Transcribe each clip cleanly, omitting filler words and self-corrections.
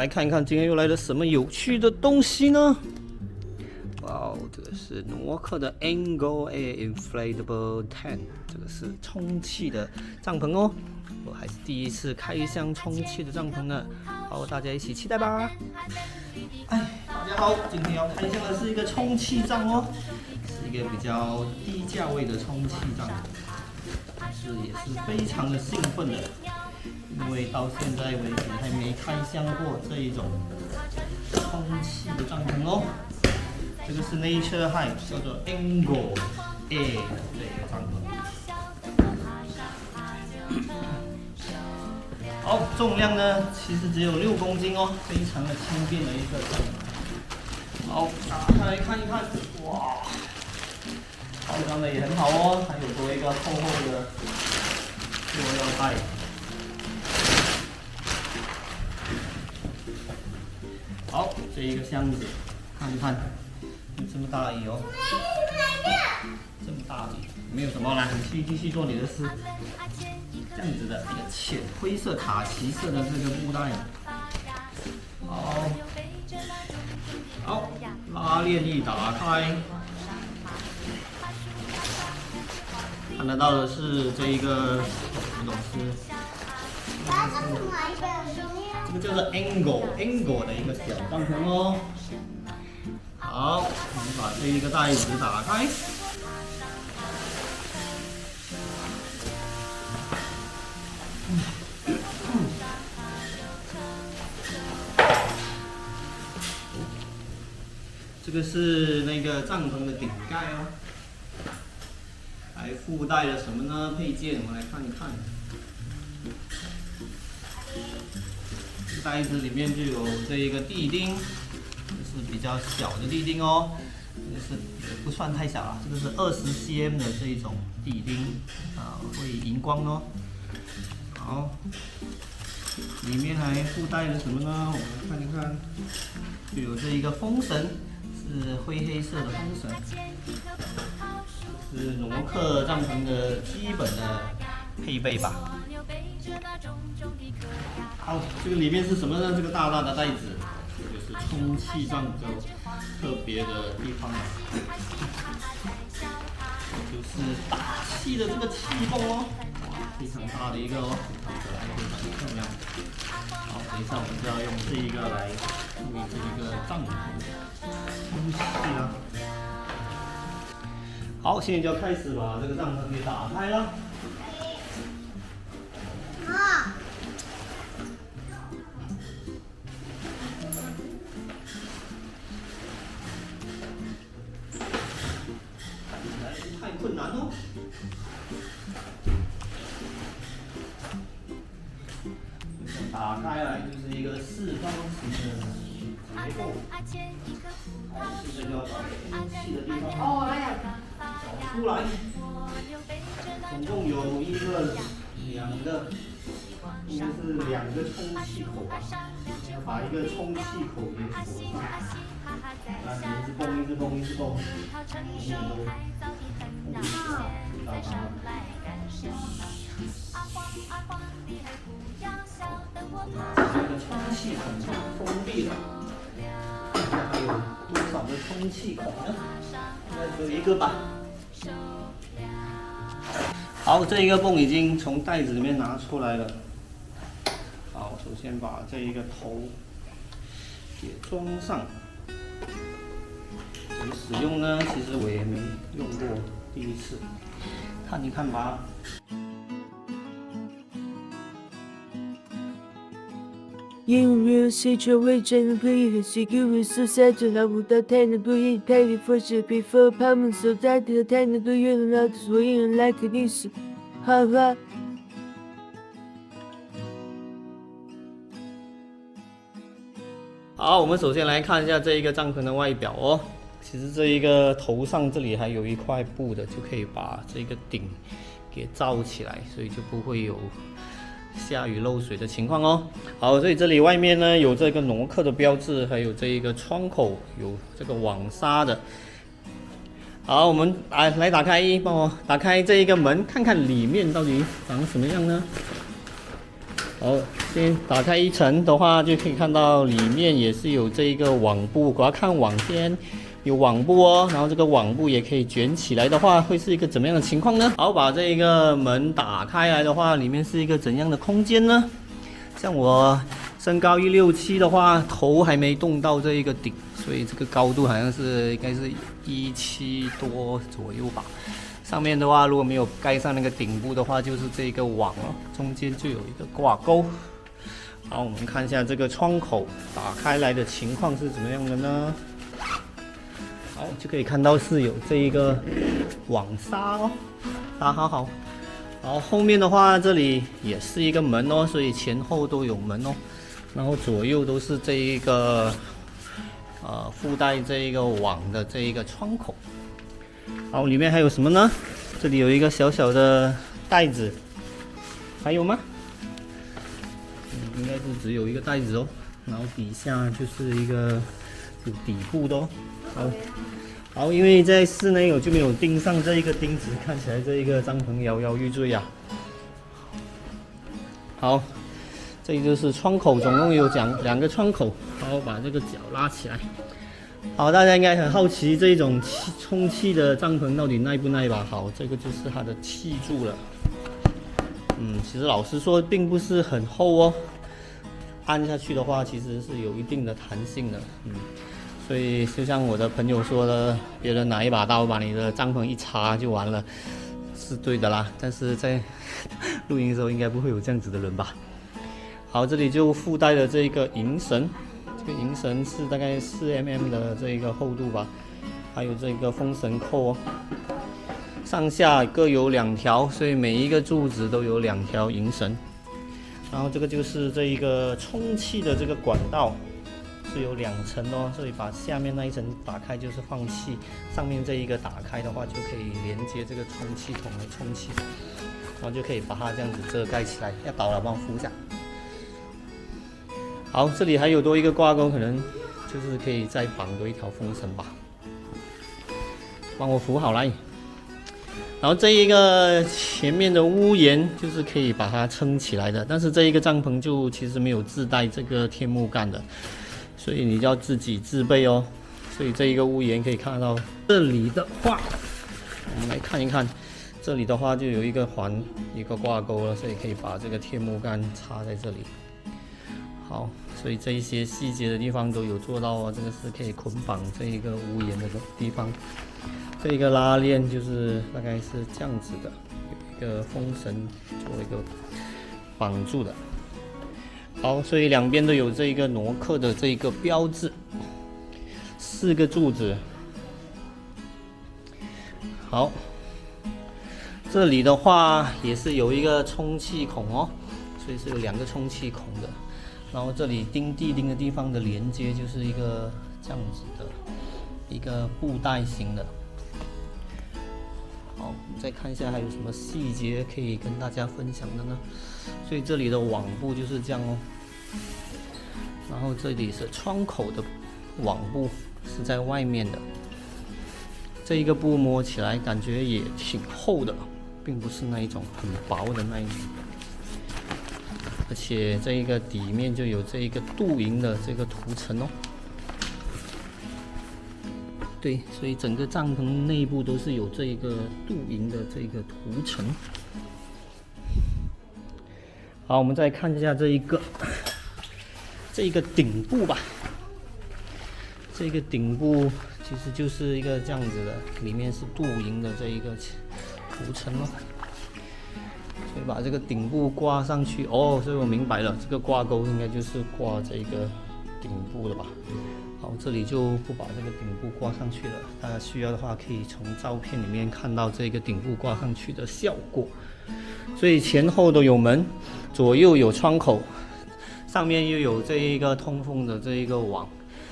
来看一看今天又来了什么有趣的东西呢？哇哦，这个是诺克的 Angle Air Inflatable Tent， 这个是充气的帐篷哦。我还是第一次开箱充气的帐篷呢，好，大家一起期待吧。哎，大家好，今天要开箱的是一个充气帐哦，是一个比较低价位的充气帐，但是也是非常的兴奋的。因为到现在为止还没开箱过这一种充气的帐篷哦。这个是 Nature Hike 叫做 Angle Air 的这个帐篷。好，重量呢其实只有6公斤哦，非常的轻便的一个帐篷。好，打开来看一看，哇，包装的也很好哦，还有多一个厚厚的塑料袋。好，这一个箱子，看一看，有这么大而已哦，这么大而已，没有什么啦，你继续做你的事。这样子的一个浅灰色、卡其色的这个布袋，好，拉链一打开，看得到的是这一个什么东西？这个叫做 Angle 的一个小帐篷哦。好，我们把这一个袋子打开。这个是那个帐篷的顶盖哦，还附带了什么呢？配件，我们来看一看。袋子里面就有这一个地钉，这是比较小的地钉哦，这个是不算太小了，这个是20cm 的这一种地钉啊，会荧光哦。好，里面还附带了什么呢？我们看一看，就有这一个风绳，是灰黑色的风绳，是诺克帐篷的基本的配备吧。好，这个里面是什么呢？这个大大的袋子，这就是充气帐篷特别的地方了，就是打气的这个气泵哦，哇，非常大的一个哦，非常可爱，非常漂亮。好，等一下我们就要用这一个来处理这一个帐篷充气了。好，现在就要开始把这个帐篷给打开了。太困难哦！打开来就是一个4方形的结构，好，现在就要把充气的地方找出来。总共有1个、2个，应该是2个充气口吧，要把一个充气口给锁上。啊，一直蹦，一直蹦，一直蹦，这个充气孔封闭了，还有多少个充气孔呢？应该只有1个吧。好，这一个泵已经从袋子里面拿出来了。好，首先把这一个头给装上。怎么使用呢？其实我也没用过，第一次看一看吧。因为谁却为真的不义和谁给我所下最好不到太能不义太离佛是被佛他们所在的太能不愿了的所有人来肯定是好吧。好，我们首先来看一下这一个帐篷的外表哦。其实这一个头上这里还有一块布的，就可以把这个顶给罩起来，所以就不会有下雨漏水的情况哦。好，所以这里外面呢有这个诺克的标志，还有这一个窗口有这个网纱的。好，我们来打开，帮我打开这一个门，看看里面到底长什么样呢？好，先打开一层的话，就可以看到里面也是有这一个网布。我要看网先有网布哦，然后这个网布也可以卷起来的话，会是一个怎么样的情况呢？好，把这一个门打开来的话，里面是一个怎样的空间呢？像我身高167的话，头还没动到这一个顶，所以这个高度好像是应该是17多左右吧。上面的话，如果没有盖上那个顶部的话，就是这个网哦，中间就有一个挂钩。好，我们看一下这个窗口打开来的情况是怎么样的呢？好，就可以看到是有这一个网纱哦，打好。然后后面的话，这里也是一个门哦，所以前后都有门哦。然后左右都是这一个附带这一个网的这一个窗口。好，里面还有什么呢？这里有一个小小的袋子，还有吗？应该是只有一个袋子哦。然后底下就是一个有底部的哦。好，因为在室内我就没有钉上这一个钉子，看起来这一个帐篷摇摇欲坠呀。好，这里就是窗口，总共有两个窗口。好，把这个脚拉起来。好，大家应该很好奇这种充气的帐篷到底耐不耐吧？好，这个就是它的气柱了。其实老实说，并不是很厚哦。按下去的话，其实是有一定的弹性的。所以就像我的朋友说的，别人拿一把刀把你的帐篷一插就完了，是对的啦。但是在露营的时候，应该不会有这样子的人吧？好，这里就附带了这一个银绳。这个银绳是大概4mm 的这一个厚度吧，还有这个风绳扣哦，上下各有2条，所以每一个柱子都有2条银绳。然后这个就是这一个充气的这个管道，是有2层哦，所以把下面那一层打开就是放气，上面这一个打开的话就可以连接这个充气筒来充气，然后就可以把它这样子遮盖起来。要倒了，帮我扶一下。好，这里还有多一个挂钩，可能就是可以再绑多一条风绳吧。帮我扶好来。然后这一个前面的屋檐就是可以把它撑起来的，但是这一个帐篷就其实没有自带这个天幕杆的，所以你要自己自备哦。所以这一个屋檐可以看到，这里的话，我们来看一看，这里的话就有一个挂钩了，所以可以把这个天幕杆插在这里。好，所以这一些细节的地方都有做到哦。这个是可以捆绑这一个屋檐的地方。这一个拉链就是大概是这样子的，有一个风绳做一个绑住的。好，所以两边都有这一个诺克的这一个标志，4个柱子。好，这里的话也是有一个充气孔哦，所以是有2个充气孔的。然后这里钉地钉的地方的连接就是一个这样子的一个布袋型的。好，我们再看一下还有什么细节可以跟大家分享的呢？所以这里的网布就是这样哦。然后这里是窗口的网布是在外面的，这一个布摸起来感觉也挺厚的，并不是那一种很薄的那一种。而且这一个底面就有这一个镀银的这个涂层哦。对，所以整个帐篷内部都是有这一个镀银的这个涂层。好，我们再看一下这一个顶部吧。这个顶部其实就是一个这样子的，里面是镀银的这一个涂层哦。所以把这个顶部挂上去哦，所以我明白了，这个挂钩应该就是挂这个顶部的吧。好，这里就不把这个顶部挂上去了，大家需要的话可以从照片里面看到这个顶部挂上去的效果。所以前后都有门，左右有窗口，上面又有这一个通风的这一个网，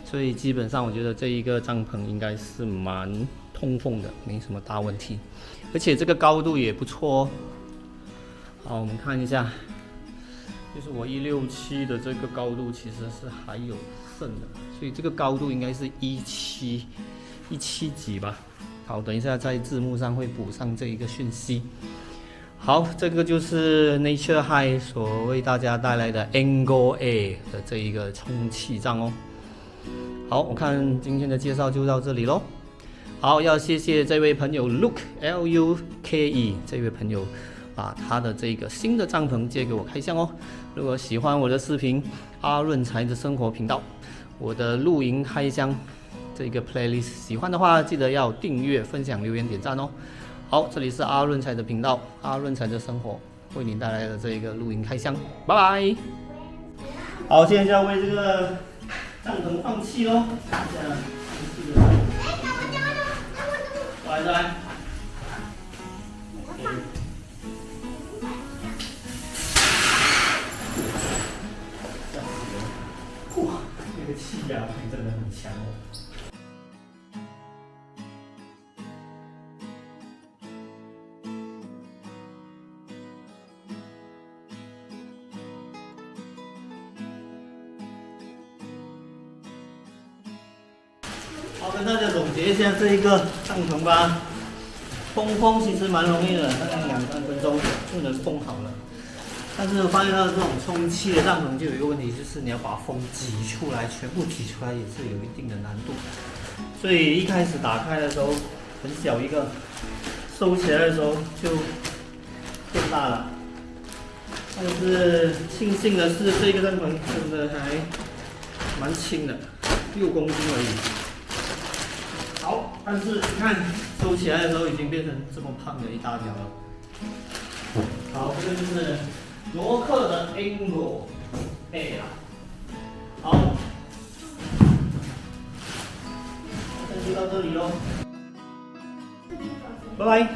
所以基本上我觉得这一个帐篷应该是蛮通风的，没什么大问题。而且这个高度也不错哦。好，我们看一下，就是我167的这个高度其实是还有剩的，所以这个高度应该是17几吧。好，等一下在字幕上会补上这一个讯息。好，这个就是 Nature High 所为大家带来的 Angle A 的这一个充气帐哦。好，我看今天的介绍就到这里咯。好，要谢谢这位朋友 Luke 这位朋友把他的这个新的帐篷借给我开箱哦。如果喜欢我的视频，阿润财的生活频道，我的露营开箱这个 playlist 喜欢的话，记得要订阅、分享、留言、点赞哦。好，这里是阿润财的频道，阿润财的生活为您带来的这个露营开箱，拜拜。好，现在就要为这个帐篷放气喽。来，哇，那个气压真的很强哦。好，跟大家总结一下这一个帐篷吧。封风其实蛮容易的，大概2-3分钟就能封好了。但是我发现到这种充气的帐篷就有一个问题，就是你要把风挤出来，全部挤出来也是有一定的难度。所以一开始打开的时候很小一个，收起来的时候就变大了。但是庆幸的是，这个帐篷真的还蛮轻的，6公斤而已。好，但是你看收起来的时候已经变成这么胖的一大条了。好，这个就是诺克的 Angle A 啦。好，那就到这里喽，拜拜。